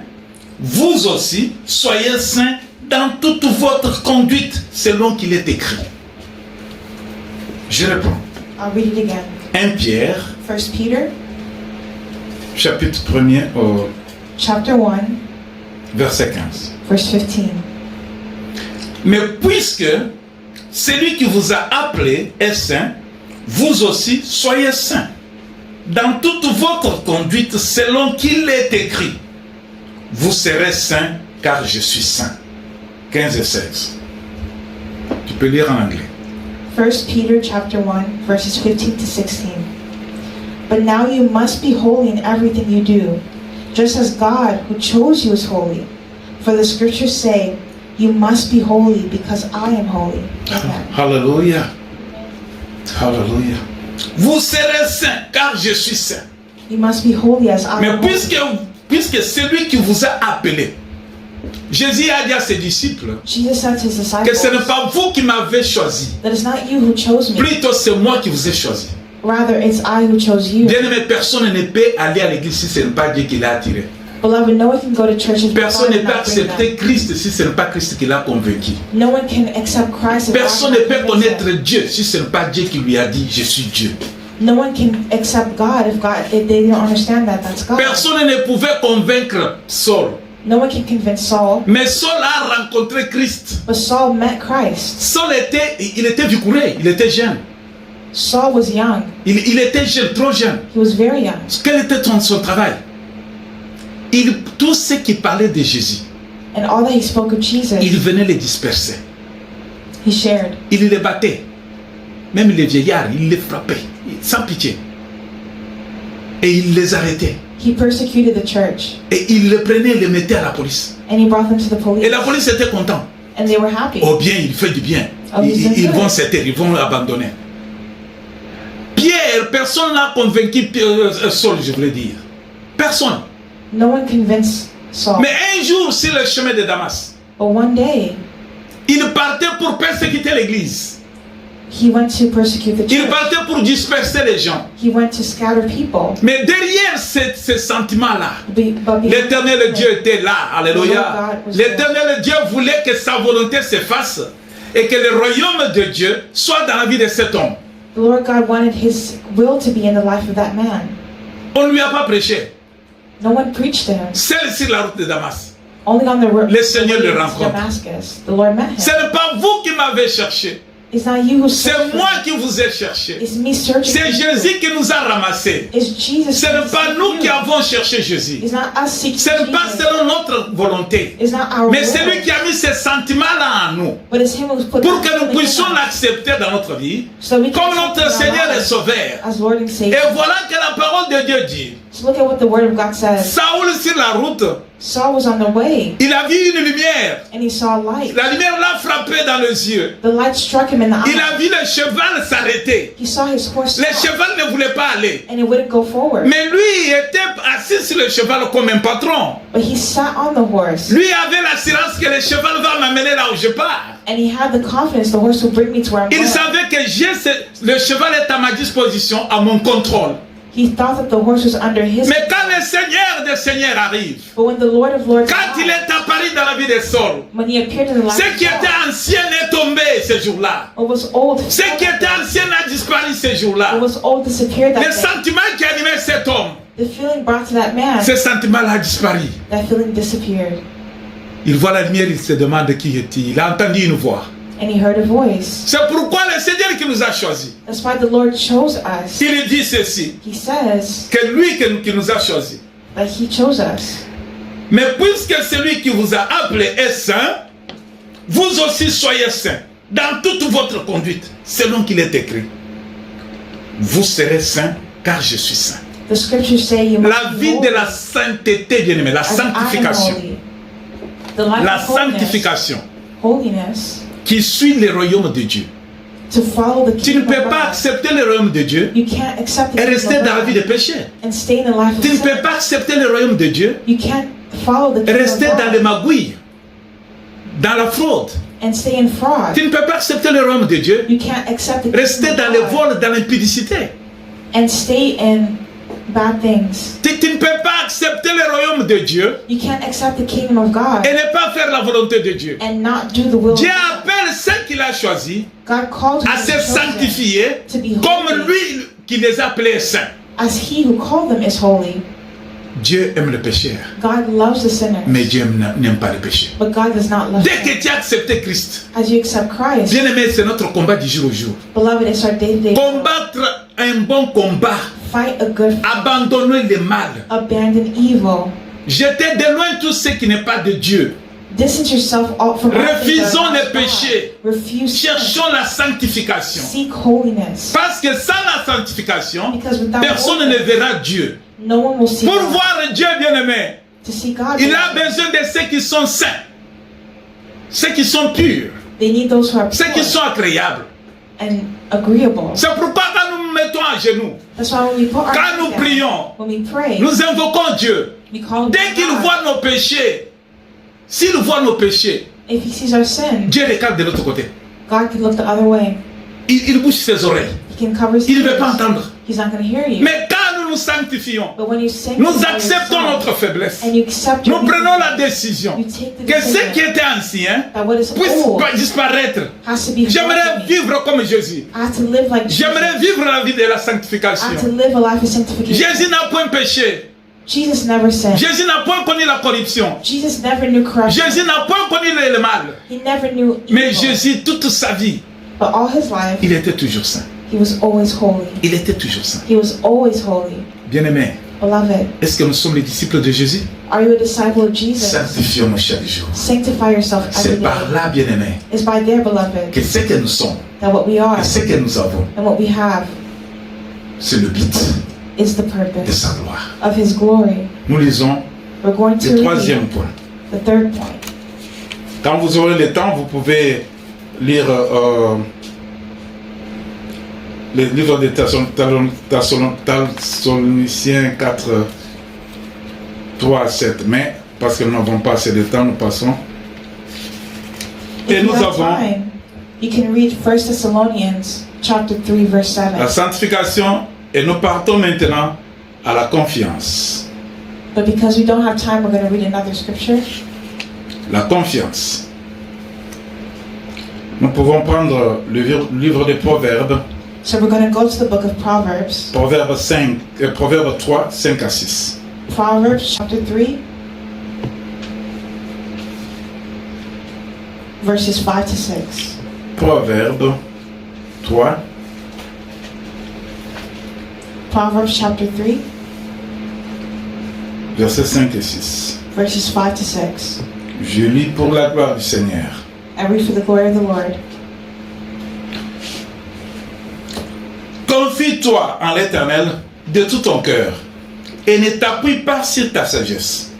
vous aussi soyez saints dans toute votre conduite selon qu'il est écrit. Je reprends. I'll read it again. 1 Pierre, 1 Peter, chapitre 1er, chapter 1, verset 15. verse 15. Mais puisque celui qui vous a appelé est saint, vous aussi soyez saints. Dans toute votre conduite selon qu'il est écrit. Vous serez saints car je suis saint. 15 et 16. Tu peux lire en anglais. 1 Peter chapter 1, verses 15 to 16. But now you must be holy in everything you do, just as God who chose you is holy. For the scriptures say, you must be holy because I am holy. Amen. Hallelujah. Hallelujah. Vous serez saints car je suis saint. You must be holy as I Mais am holy. puisque celui qui vous a appelé, Jésus a dit à ses disciples Jesus said to his que ce n'est disciples pas vous qui m'avez choisi, that it's not you who chose me, plutôt c'est moi qui vous ai choisi. rather it's I who chose you. Bien-aimé, personne ne peut aller à l'église si ce n'est pas Dieu qui l'a attiré. Beloved, no one can go to church if Personne God ne did peut not bring accepter them. Christ si ce n'est pas Christ qui l'a convaincu. No one can accept Christ if Personne God ne did peut not convince connaître them. Dieu si ce n'est pas Dieu qui lui a dit je suis Dieu. No one can accept God if they don't understand that that's God. Personne ne pouvait convaincre Saul. No one can convince Saul, Mais Saul a rencontré Christ. but Saul met Christ. Saul était vigoureux, il était jeune. Saul was young. Il était jeune, trop jeune. He was very young. Quel était son travail? Tout ce qui parlait de Jésus, And all that he spoke of Jesus, il venait les disperser. he shared. Il les battait. Même les vieillards, il les frappait, sans pitié. Et il les arrêtait. He persecuted the church. Et il les prenait et les mettait à la police. And he brought them to the police. Et la police était contente. And they were happy. Oh bien, il fait du bien. Oh, Ils vont se taire, ils vont abandonner. Pierre, personne n'a convaincu Saul, je voulais dire. Personne. No one convinced Saul. Mais un jour, sur le chemin de Damas, But one day, il partait pour persécuter l'église. he went to persecute the Il church. partait pour disperser les gens. He went to scatter people. Mais derrière ce sentiment-là, But behind l'éternel it, Dieu était là. Alléluia. L'éternel Dieu voulait que sa volonté s'efface et que le royaume de Dieu soit dans la vie de cet homme. the Lord God wanted his will to be in the life of that man. On ne lui a pas prêché. No one preached to him. Seul sur la route de Damas. Only on the road Le Seigneur le to rencontre. Damascus, the Lord met Ce him. n'est pas vous qui m'avez cherché. It's not you who C'est searched for moi me. qui vous ai cherché. It's me searching C'est for you. Jésus qui nous a ramassés. It's Jesus. Ce n'est pas seeking nous you. qui avons cherché Jésus. It's not us seeking Ce n'est pas Jesus. selon notre volonté. It's not our Mais will. c'est lui qui a mis ce sentiment-là en nous. But it's him who's put Pour that que nous feeling in puissions us. l'accepter dans notre vie. So we can Comme accept notre it in our Seigneur et lives Sauveur. as Lord and Et Savior. voilà que la parole de Dieu dit. So look at what the Word of God says. Saoul sur la route, Saul was on the way il a vu une lumière. and he saw a light. La lumière l'a frappé dans les yeux. The light struck him in the Il eye. a vu le cheval s'arrêter. He saw his horse Le stop cheval ne voulait pas aller. and it wouldn't go forward. Mais lui il était assis sur le cheval comme un patron. But he sat on the horse Lui avait l'assurance que le cheval va m'amener là où je pars. and he had the confidence the horse will bring me to where I'm Il going. savait que le cheval est à ma disposition, à mon contrôle. He thought that the horse was under his Mais quand le Seigneur des Seigneurs arrive, But when the Lord of Lords quand il arrived, est apparu dans la vie de Saul, when he appeared in the life ce of qui était Saul, ancien est tombé ce jour-là. what was old, Ce qui était ancien a disparu ce jour-là. what was old disappeared Le that day. sentiment qui animait cet homme, The feeling brought to that man, ce sentiment-là a disparu. that feeling disappeared. Il voit la lumière, il se demande qui est-il. Il a entendu une voix. And he heard a voice. C'est pourquoi le Seigneur qui nous a choisis. That's why the Lord chose us. Il dit ceci, He says que lui qui nous a choisis. that he chose us. Mais puisque celui qui vous a appelé est saint, vous aussi soyez saints dans toute votre conduite, selon qu'il est écrit. Vous serez saints, car je suis saint. The scriptures say you must La be vie holy de la sainteté, bien aimé, la as I am sanctification. holy. The life La of holiness, sanctification holiness, qui suit le royaume de Dieu. to follow the Tu ne kingdom peux of pas God. accepter le royaume de Dieu You can't accept the et kingdom rester of dans la vie de God péché. and stay in the life of Tu ne sin. peux pas accepter le royaume de Dieu You can't follow the et kingdom rester of dans les God magouilles, dans la fraude. and stay in fraud. Tu ne peux pas accepter le royaume de Dieu, You can't accept the rester kingdom dans of les God vols, dans l'impudicité. and stay in bad things. Tu ne peux pas accepter le royaume de Dieu You can't accept the kingdom of God et ne pas faire la volonté de Dieu. and not do the will of Dieu God. appelle ceux qu'il a choisis God called à them se sanctifier to be comme holy, lui qui les a appelés saints. as he who called them is holy. Dieu aime le pécheur, God loves the sinner, mais Dieu n'aime pas le péché. but God does not love Dès them. que tu as accepté Christ, As you accept Christ, bien aimé, c'est notre combat du jour au jour. beloved, it's our day-to-day. Combattre un bon combat, Fight a good fight. abandonner le mal, Abandon evil. jeter de loin tout ce qui n'est pas de Dieu. Distance yourself out from all things that Refusons are les not God. péchés. Refuse sin. Cherchons la sanctification. Seek holiness. Parce que sans la sanctification, Because without personne ne holiness, verra Dieu. no one will see Pour God. voir Dieu, bien-aimé, To see God, il a besoin de ceux qui sont saints, ceux qui sont purs, they need those who are ceux qui pure sont agréables. and agreeable. C'est pourquoi quand nous nous mettons à genoux, That's why when we put our quand nous hands down, prions, when we pray, nous invoquons Dieu. we call Dès qu'il God. voit nos péchés, s'il voit nos péchés, If he sees our sin, Dieu regarde de l'autre côté. God can look the other way. Il bouge ses oreilles. He can cover his Il ne veut pas ears. entendre. He's not going to hear you. Mais quand nous nous sanctifions, But when you sing, nous acceptons notre faiblesse. and you accept Nous your prenons la weakness, décision you take the que ce decision qui était ancien that what is puisse old disparaître. has to be J'aimerais forgotten. vivre comme Jésus. I have to live like Jesus. J'aimerais vivre la vie de la I have to sanctification. live a life of sanctification. Jésus n'a point péché. Jesus never sinned. Jésus n'a point connu la corruption. Jesus never knew corruption. Jésus n'a point connu le mal. He never knew Mais evil. Jésus, toute sa vie, But all his life, il était toujours saint. he was always holy. Il était toujours saint. He was always holy. Bien-aimé, Beloved, est-ce que nous sommes les disciples de Jésus? are you a disciple of Jesus? Sanctifions-nous chaque jour. Sanctify yourself every C'est day. par là, bien-aimé, It's by there, beloved, que ce que nous sommes, that what we are que ce que nous avons, and what we have c'est le but is the de purpose sa gloire. of his glory. Nous lisons We're going to le read troisième point. the third point. Quand vous aurez le temps, vous pouvez lire le livre de Thessaloniciens 4, 3 à 7. Mais, parce que nous n'avons pas assez de temps, nous passons. Et If nous you have avons time, you can read 1 Thessalonians chapter 3, verse 7. la sanctification et nous partons maintenant à la confiance. But because we don't have time, we're going to read another scripture. La confiance. Nous pouvons prendre le livre des Proverbes, So we're going to go to the book of Proverbs. Proverbe 3, 5 à 6. Proverbs chapter 3, verses 5 to 6. Proverbe 3, Proverbs chapter 3, versets 5 et 6. verses 5 to 6. Je lis pour la gloire du Seigneur. I read for the glory of the Lord. Confie-toi en l'Éternel de tout ton cœur et ne t'appuie pas sur ta sagesse.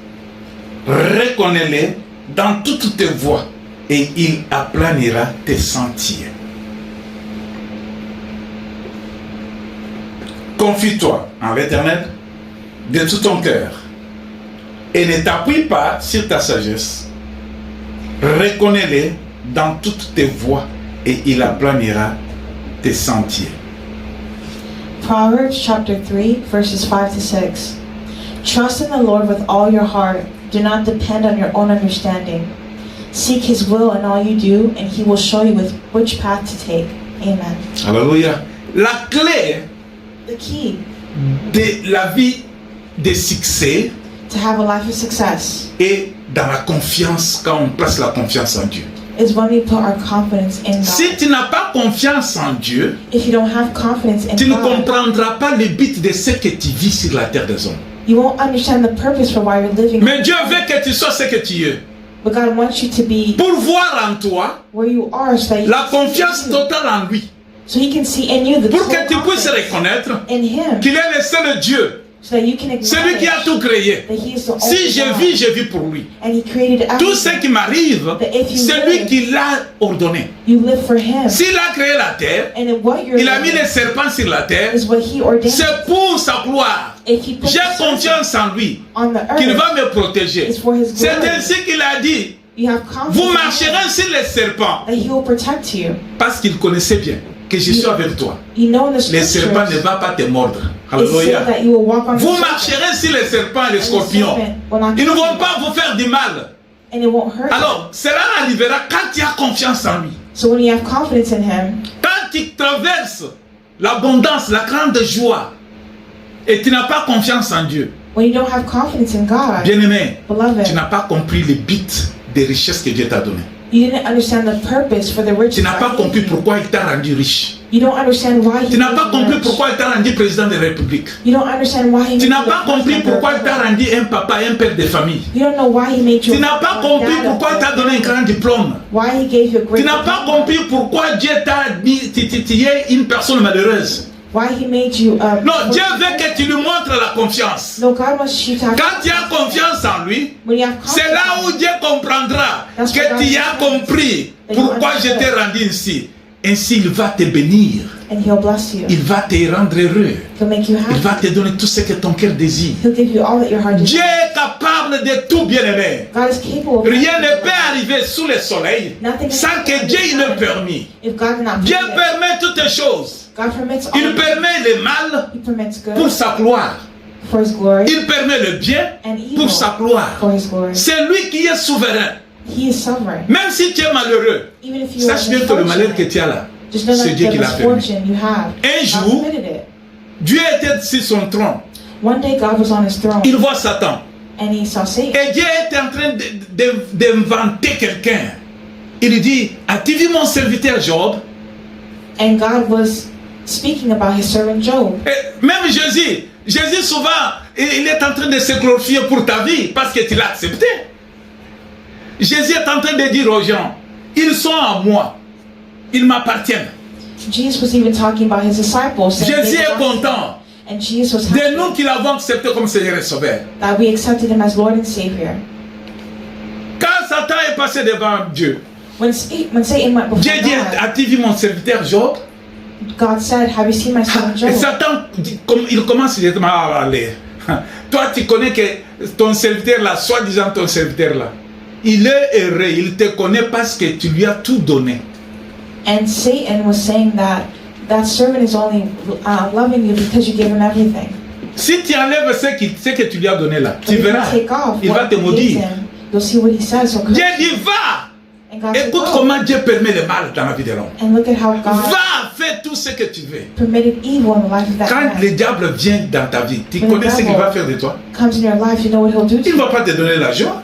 Reconnais-le dans toutes tes voies et il aplanira tes sentiers. Confie-toi en l'Éternel de tout ton cœur et ne t'appuie pas sur ta sagesse. Reconnais-le dans toutes tes voies et il aplanira tes sentiers. Proverbs chapter 3, verses 5 to 6. Trust in the Lord with all your heart. Do not depend on your own understanding. Seek his will in all you do, and he will show you which path to take. Amen. Alléluia. La clé The key de la vie de succès to have a life of success est dans la confiance, quand on place la confiance en Dieu. is when we put our confidence in Si God. tu n'as pas confiance en Dieu, If you don't have confidence in tu ne God, comprendras pas le but de ce que tu vis sur la terre des hommes. you won't understand the purpose for why you're living. Mais Dieu veut que tu sois ce que tu es. But God wants you to be Pour voir en toi where you are so that la can see confiance you. totale en lui. So he can see in you the Pour que total tu puisses confidence reconnaître in him, qu'il est le seul Dieu, so that you can celui qui a acknowledge tout créé. that he is the only Si je God. vis, je vis pour lui. And he created Tout ce everything. qui m'arrive, c'est lui qui l'a ordonné. You live for him. S'il a créé la terre, And in what you're il a mis living les serpents sur la terre, is what he ordained. c'est pour sa gloire. If he puts J'ai the confiance en lui, on the qu'il earth, va me protéger. it's for his C'est glory. ainsi qu'il a dit, You have vous confidence marcherez sur les serpents, that he will protect you parce qu'il connaissait bien que je suis avec toi. You know in the Les serpents ne scriptures, vont pas te mordre. it says Alléluia. that you will walk on the Vous serpent, marcherez sur les serpents et les and the scorpions. serpent will not Ils ne kill vont you, pas vous faire du mal. and it won't hurt you. Alors, cela arrivera quand tu as confiance en lui. So when you have confidence in him, Quand tu traverses l'abondance, la grande joie, et tu n'as pas confiance en Dieu, when you don't have confidence in God, bien-aimé, tu beloved, n'as pas compris le but des richesses que Dieu t'a données. you didn't understand the purpose for the riches Tu n'as pas God compris gave you. pourquoi il t'a rendu riche. You don't understand why he Tu n'as made pas you compris rich. pourquoi il t'a rendu président de la République. You don't understand why he Tu made n'as you pas the compris president pourquoi il of t'a the rendu un papa et un père de famille. You don't know why he made you Tu n'as pas a compris dad of pourquoi il t'a the donné un grand diplôme. Why he gave you a Tu great n'as pas diploma. compris pourquoi Dieu t'a dit tu es une personne malheureuse. Why he made you Non, Dieu veut que tu lui montres la confiance. No, God wants you to have Quand tu as confiance en lui, when you have c'est confidence là où Dieu comprendra That's que what God tu as says. compris That you pourquoi je t'ai understood. rendu ici. Ainsi, il va te bénir. and he'll bless you. Il va te rendre heureux. He'll make you Il happy. va te donner tout ce que ton cœur désire. He'll give you all that your heart Dieu desires. est capable de tout, bien-aimé. God is capable of Rien ne peut arriver sous le soleil Nothing sans que Dieu il le permisse. if God did not Dieu permit it. permet toutes les choses. God permits all. Il permet le mal He permits good pour sa gloire. for his glory Il permet le bien and evil pour sa gloire. for his glory. C'est lui qui est souverain. He is sovereign. Même si tu es malheureux, Even if you are sache bien que le malheur que misfortunate, tu as là, just know c'est that Dieu the qui l'a permis. misfortune you have, Un God jour, permitted it. Dieu était sur son trône. One day God was on his throne Il voit Satan. and he saw Satan. Et Dieu était en train d'inventer quelqu'un. Il lui dit, as-tu vu mon serviteur Job? And God was speaking about his servant Job. Et même Jésus souvent, il est en train de se glorifier pour ta vie parce que tu l'as accepté. Jésus est en train de dire aux gens, ils sont à moi, ils m'appartiennent. Jesus was even talking about his disciples. saying Jésus they est belong to him. content And Jesus was de happy nous qui l'avons accepté comme Seigneur et Sauveur. that we accepted him as Lord and Savior. Quand Satan est passé devant Dieu, When Satan went before Dieu dit, God, as-tu vu mon serviteur Job? God said, have you seen my servant Et Job? Satan, il commence directement à aller. Toi, tu connais que ton serviteur là, soi-disant ton serviteur là, il est heureux, il te connaît parce que tu lui as tout donné. And Satan was saying that servant is only loving you because you gave him everything. Si tu enlèves ce que tu lui as donné là, But tu if you verras, take off il va what te you gave maudire. him, you'll see what he says. He'll Dieu curse dit, you. va! And God said, Écoute go. comment Dieu permet le mal dans la vie de l'homme. And look at how God Va, fais tout ce que tu veux. permitted evil in the life of that Quand man. le diable vient dans ta vie, tu When connais the ce qu'il devil va faire de toi. comes in your life, you know what he'll do to Il ne you. va pas te donner la joie.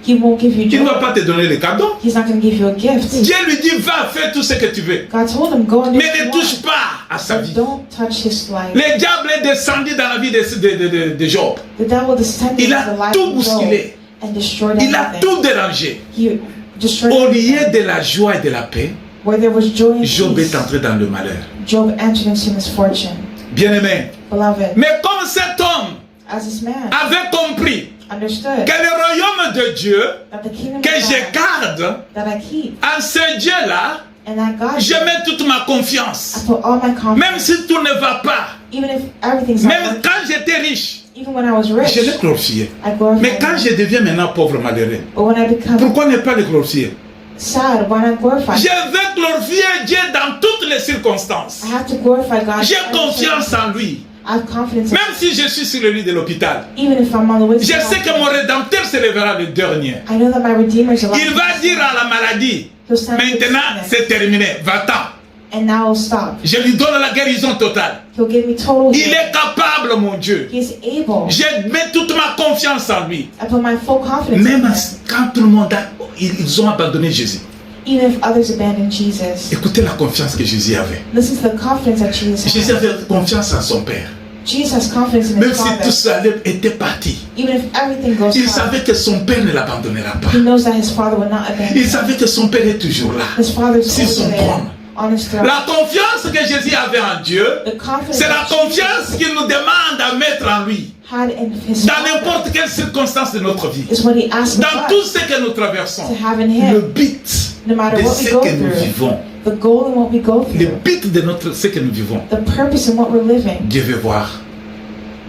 He won't give you Il ne va joy. pas te donner les cadeaux. He's not going to give you a gift. Dieu lui dit, va, fais tout ce que tu veux. God told him, go and do Mais what ne you touche want. pas à sa But vie. don't touch his life. Le diable est descendu dans la vie de Job. The devil descended Il a into the life tout of Job bousculé. and destroyed Il a everything. tout dérangé. He destroyed Au everything. lieu de la joie et de la paix, Where there was joy and Job peace, est entré dans le malheur. Job entered into misfortune. Bien-aimé. Beloved, Mais comme cet homme as this man avait compris understood que le royaume de Dieu that the kingdom que of je God garde, that I keep en ce Dieu-là, and that God je gives, mets toute ma I confiance. put all my confidence, Même si tout ne va pas, even if everything's not même working, quand j'étais riche, even when I was rich, je l'ai glorifié. I glorified Mais quand him. je deviens maintenant pauvre malheureux, But when I become pourquoi ne pas le glorifier? sad, why not glorify Je him? veux glorifier Dieu dans toutes les circonstances. I have to glorify God. J'ai in every confiance en lui. I have confidence in Même si je suis sur le lit de l'hôpital, even if I'm on the way to je the sais que hospital. mon Rédempteur se lèvera le dernier. I know that my Redeemer is alive. Il va dire à la maladie, He'll send me maintenant sickness, c'est terminé, va-t'en. and now it'll stop. Je lui donne la guérison totale. He'll give me total Il healing. est capable, mon Dieu. He is able. Je mets toute ma confiance en lui. I put my full confidence in Même him. quand tout le monde ils ont abandonné Jésus. Even if others abandon Jesus. Écoutez la confiance que Jésus avait. Listen to the confidence that Jesus Jésus has. avait confiance en son Père. Jesus has confidence in Même his si Father. tout ça était parti, Even if everything goes il wrong, savait que son Père ne l'abandonnera pas. he knows that his Father will not abandon Il him. savait que son Père est toujours là. His Father is sur son always there trône. on his throne. La confiance que Jésus avait en Dieu, The confidence c'est la that confiance qu'il nous demande à mettre en lui. had in his Dans Father n'importe quelle circonstance de notre vie. is what he asked Dans of tout us ce que nous traversons. to have in Le him. but No matter de what ce we go que nous through, vivons. the goal in what we go Le through, but de ce que nous vivons. the purpose in what we're living. Dieu veut voir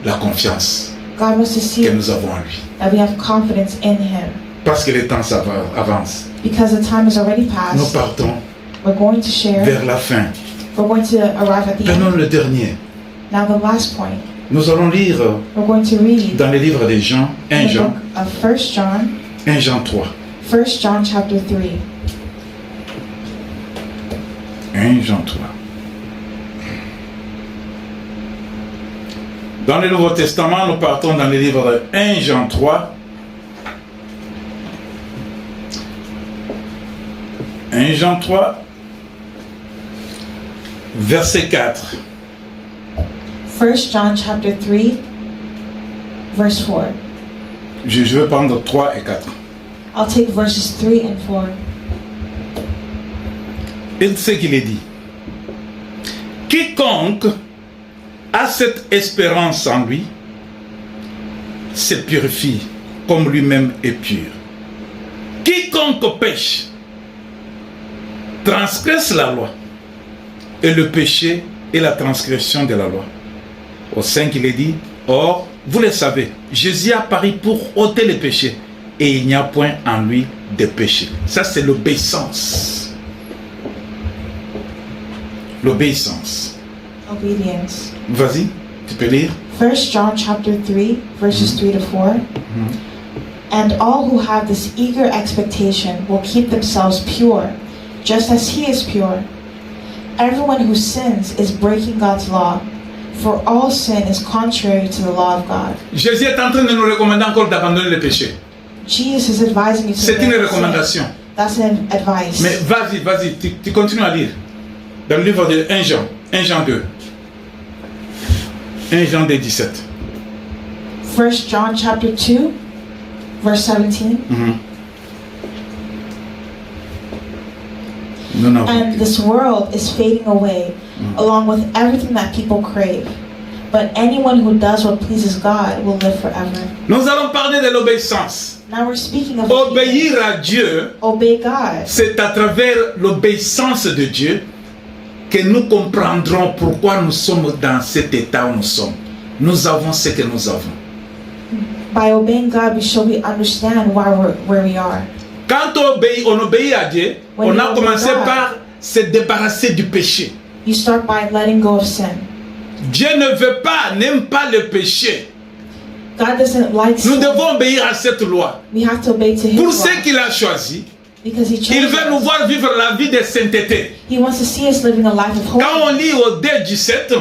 la confiance God wants to see que nous avons en lui. that we have confidence in him. Parce que le temps avance. Because the time has already Nous passed, partons we're going to share vers la fin We're going to arrive at the Prenons end. le dernier. Now the last point. Nous allons lire We're going to read dans le livre de Jean, 1 in the Jean, book of 1 John, 1 Jean 3. 1 John chapter 3. 1 Jean 3. Dans le Nouveau Testament, nous partons dans le livre de 1 Jean 3. 1 Jean 3, verset 4. 1 John chapter 3, verse 4. Je vais prendre 3 et 4. I'll take verses 3 and 4. Et ce qu'il est dit. Quiconque a cette espérance en lui se purifie comme lui-même est pur. Quiconque pêche transgresse la loi, et le péché est la transgression de la loi. Au 5, il est dit, or, vous le savez, Jésus a apparu pour ôter les péchés, et il n'y a point en lui de péché. Ça, c'est l'obéissance. L'obéissance. Obedience. Vas-y, tu peux lire. 1 John chapter 3, verses 3 to 4. And all who have this eager expectation will keep themselves pure, just as he is pure. Everyone who sins is breaking God's law, for all sin is contrary to the law of God. Jésus est en train de nous recommander encore d'abandonner le péché. Jesus is advising you to C'est une abandon sin. recommandation. That's an advice. Mais vas-y, tu continues à lire. Dans le livre de 1 Jean 2. 1 Jean 2, 17. 1 John chapter 2, verse 17. Nous n'avons And this world is fading away, along with everything that people crave. But anyone who does what pleases God will live forever. Nous allons parler de l'obéissance. Now we're speaking of Obéir obedience. à Dieu, Obey God. c'est à travers l'obéissance de Dieu que nous comprendrons pourquoi nous sommes dans cet état où nous sommes. Nous avons ce que nous avons. By obeying God, we understand why we're where we are. Quand on obéit à Dieu, When on you a obey commencé God, par se débarrasser du péché. You start by letting go of sin. Dieu ne veut pas, n'aime pas le péché. God doesn't like Nous sin. devons obéir à cette loi. We have to obey to His Pour law ce qu'il a choisi, because He chose il veut nous us. voir vivre la vie de sainteté. He wants to see us living a life of Quand hope. on lit au 2:17,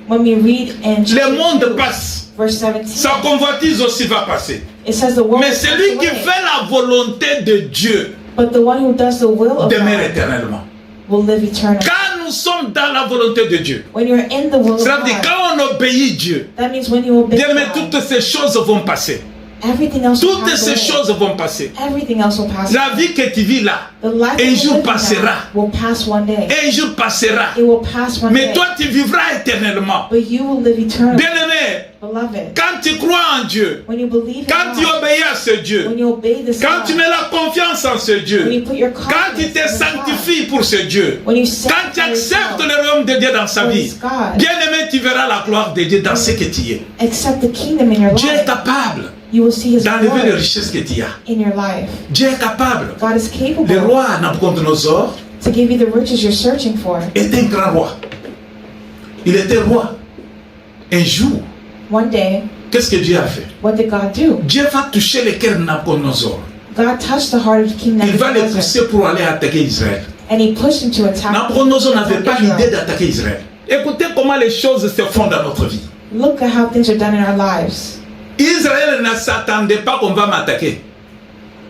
When we read in le chapter monde 2, passe. verse 17, Sa convoitise aussi va passer. it says the world Mais will celui pass qui away, fait la volonté de Dieu but the one who does the will of demeure God éternellement. will live eternally. Quand nous sommes dans la volonté de Dieu, When you're in the will of cela veut dire God, quand on obéit Dieu, that means when you obey bien mais God, toutes ces choses vont passer. everything else will Toutes pass ces away. choses vont passer. Everything else will pass La vie que tu vis là, The life un that jour you're living passera. now will pass one day. un jour passera. It will pass one Mais day. toi, tu vivras éternellement. But you will live eternally. Bien-aimé, Beloved, quand tu crois en Dieu, when you believe in quand tu God, obéis à ce Dieu, when you obey this quand God, tu mets la confiance en ce when you Dieu, put your quand tu confidence te in this God, sanctifies pour ce Dieu, when you quand tu sanctify acceptes yourself le royaume de Dieu dans sa for vie, this God, bien-aimé, tu verras la gloire de Dieu dans ce que tu es. accept the kingdom in your Dieu est life, capable you will see His d'enlever les glory richesses que tu as. in your life. Dieu est capable. God is Le capable roi Nabucodonosor to give you the riches you're searching for. est un grand roi. Il était roi. Un jour, One day, qu'est-ce que Dieu a fait? what did God do? Dieu va toucher le cœur de Nabucodonosor. God touched the heart of King Il va le Nebuchadnezzar, pousser pour aller attaquer Israël. and He pushed him to attack Nabucodonosor n'avait pas Israel. l'idée d'attaquer Israël. Écoutez comment les choses se font dans notre vie. Look at how things are done in our lives. Israël ne s'attendait pas qu'on va m'attaquer.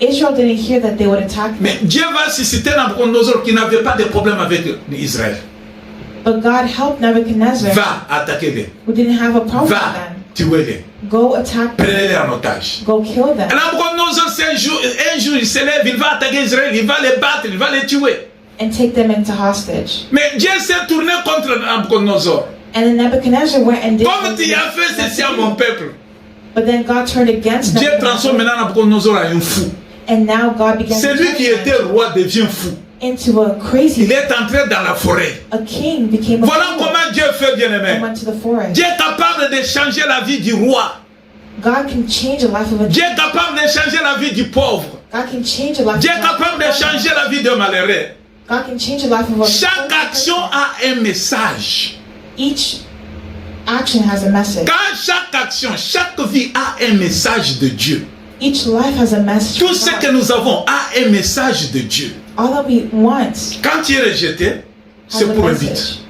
Israel didn't hear that they would attack them, Mais Dieu va susciter Nabucodonosor qui n'avait pas de problème avec Israël. but God helped Nebuchadnezzar, Va attaquer-les. who didn't have a problem with Va them. tuer-les. Go attack them. Prenez-les en otage. Go kill them. Et Nabucodonosor, un jour, il se lève, il va attaquer Israël, il va les battre, il va les tuer. And take them into hostage. Mais Dieu s'est tourné contre Nabucodonosor. And then Nebuchadnezzar went and did Comme tu as fait ceci à mon peuple. But then God turned against Dieu transforme Nebuchadnezzar. maintenant Nabucodonosor en un fou. And now God began to Celui qui turn était him roi devient fou. into a crazy. Il est entré dans la forêt. A king became a Voilà fool comment Dieu fait, and bien-aimé. went to the forest. Dieu est capable de changer la vie du roi. God can change the life of a Dieu king. est capable de changer la vie du pauvre. God can change the life Dieu of est capable de a changer la vie d'un malheureux. God can change the life of a Chaque person. action a un message. Each action has a message. Quand chaque action, chaque vie a un message de Dieu. Each life has a message. Tout from ce God. que nous avons a un message de Dieu. All that we want Quand tu es rejeté, has c'est a pour un message. but.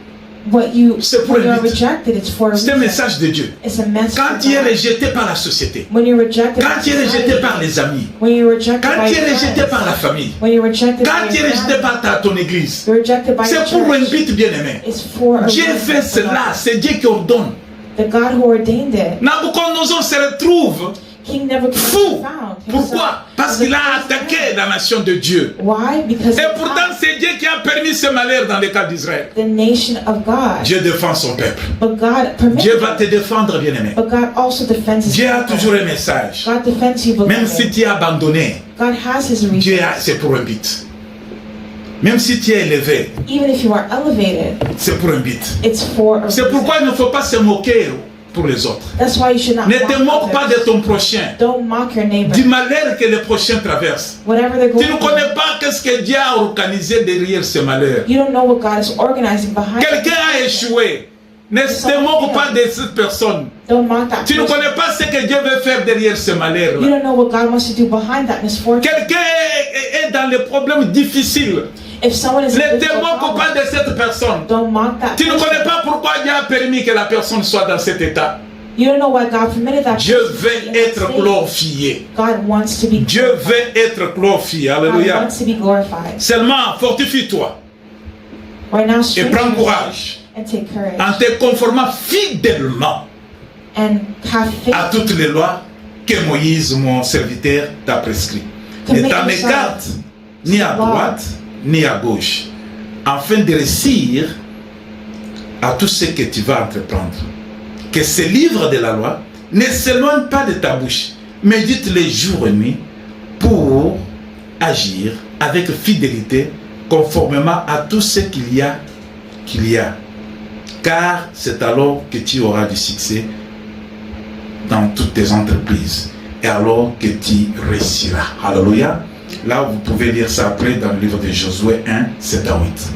C'est pour When un you're but. rejected, it's for a C'est un reason. message de Dieu. It's a message. Quand from tu es God. rejeté par la société, When you're rejected quand by tu es rejeté society, par les amis, when you're rejected quand by tu es your rejeté friends, par la famille, when you're rejected quand by tu es your rejeté family, par ton église, you're rejected by your c'est pour un church. but, bien-aimé. It's for a Dieu reason. fait cela, c'est Dieu qui ordonne. The God who ordained it. Nabucodonosor se retrouve King Nebuchadnezzar fou. found Pourquoi? himself Parce as the qu'il a first attaqué man. la nation de Dieu. Why? Because Et he pourtant, attacked c'est Dieu qui a permis ce malheur dans le cas d'Israël. the nation of God. Dieu défend son peuple. But God Dieu permitted va te it. défendre, bien-aimé. But God also defends his Dieu a people. toujours un message. God defends you, Même beloved. si tu es abandonné, God has his Dieu reasons. c'est pour un but. Même si tu es élevé, Even if you are elevated, c'est pour un but. it's for a C'est reason. pourquoi il ne faut pas se moquer pour les autres. That's why you should not Ne te moque pas others. de ton prochain, Don't mock your neighbor. du malheur que le prochain traverse. Whatever they're Tu going ne through. connais pas qu'est-ce que Dieu a organisé derrière ce malheur. You don't know what God is organizing behind Quelqu'un a it. échoué. Ne te moque pas de cette personne. Don't mock that Tu ne person. connais pas ce que Dieu veut faire derrière ce You malheur. don't know what God wants to do behind that misfortune. Quelqu'un est dans les problèmes difficiles. If someone is in Ne te difficult moque problem, pas de cette personne. don't mock that Tu ne person. connais pas pourquoi Dieu a permis que la personne soit dans cet état. You don't know why God permitted that Dieu person to be veut in that être state. glorifié. God wants to be Dieu veut être glorifié. God Alléluia. wants to be glorified. Seulement, fortifie-toi Right now, et strengthen prends yourself courage and take courage en te conformant fidèlement and have faith. à toutes les lois que Moïse, mon serviteur, t'a prescrit. Ne t'en écarte ni à droite ni à gauche, afin de réussir à tout ce que tu vas entreprendre. Que ce livre de la loi ne s'éloigne pas de ta bouche, médite-le jour et nuit pour agir avec fidélité conformément à tout ce qu'il y a. Car c'est alors que tu auras du succès dans toutes tes entreprises et alors que tu réussiras. Alléluia. Là, vous pouvez lire ça après dans le livre de Josué 1, 7 à 8.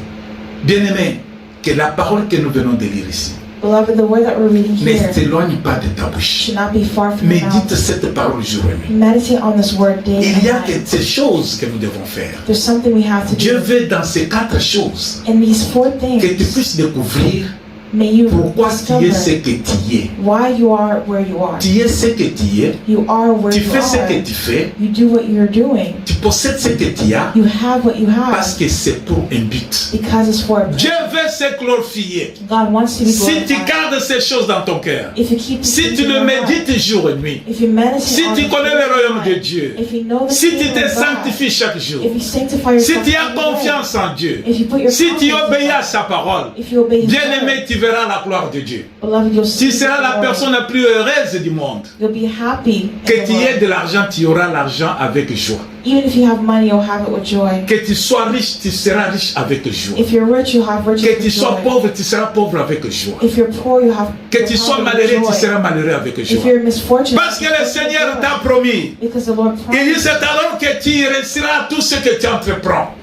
Bien-aimé, que la parole que nous venons de lire ici Beloved, the word that we're reading ne here s'éloigne pas de ta bouche. should not be far from your Médite mouth. cette parole jour et nuit. Meditate on this word day Il y a and night. ces choses que nous devons faire. There's something we have to Dieu do. veut dans ces 4 choses In these four que tu things, puisses découvrir may you pourquoi tu es ce discover que tu es. why you are where you are. Tu es ce que tu es. You are where Tu you fais ce que are. tu fais. You do what you're doing. Tu possèdes ce que tu as You have what you parce have que c'est pour un but. because it's for a Dieu veut se glorifier. God wants to be Si tu glorified. gardes ces choses dans ton cœur, If you keep these si things tu in le your heart, médites jour et nuit, if you meditate si on tu it connais day le and royaume de night, Dieu, if you know the si tu kingdom te of God, sanctifies chaque jour, if you sanctify si yourself tu as every day, confiance en Dieu, if you put your si tu confidence in obéis à God, sa parole, if you obey His bien-aimé, word, tu verras la gloire de Dieu. beloved, you'll see Tu seras la the Lord. personne la plus heureuse du monde. You'll be happy in Que the tu aies Lord. de l'argent, tu auras l'argent avec joie. Even if you have money, you'll have it with joy. Que tu sois riche, tu seras riche avec joie. If you're rich, you'll have riches Que tu with sois joy. pauvre, tu seras pauvre avec joie. If you're poor, you'll have Que you'll tu sois have it malheureux, with tu joy. seras malheureux avec If joie. you're misfortunate, Parce que le Seigneur t'a promis. because the Lord Il dit, promised, c'est alors que tu réussiras tout ce que tu entreprends.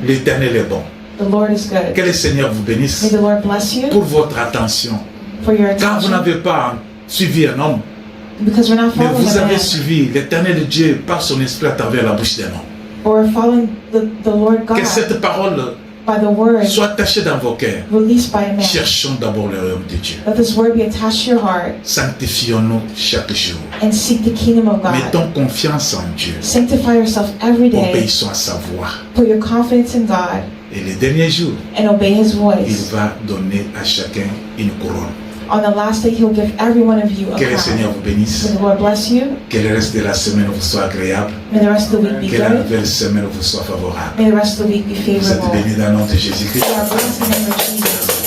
L'Éternel est bon. the Lord is good. Que le Seigneur vous May bénisse the Lord bless you pour votre attention. for your Quand vous attention, n'avez pas suivi un homme, because we're not mais following vous a avez man, suivi l'Éternel Dieu par son esprit à travers la bouche d'un homme. but we're following the Lord God Que cette parole by the word soit attachée dans vos cœurs. released by a man. Cherchons d'abord le royaume de Dieu. Let this word be attached to your heart Sanctifions-nous chaque jour. and seek the kingdom of God. Mettons confiance en Dieu. Sanctify yourself every day. Obéissons à sa voix. Put your confidence in God Et les derniers jours, and obey His il voice. va donner à chacun une couronne. On the last day, He'll give every one of you a Que le Seigneur crown. vous bénisse. May the Lord bless you. Que le reste de la semaine vous soit agréable. May the rest of the week be Que la good. nouvelle semaine vous soit favorable. May the rest of the week be Vous êtes favorable. bénis dans le nom de Jésus-Christ. We are blessed in the name of Jesus.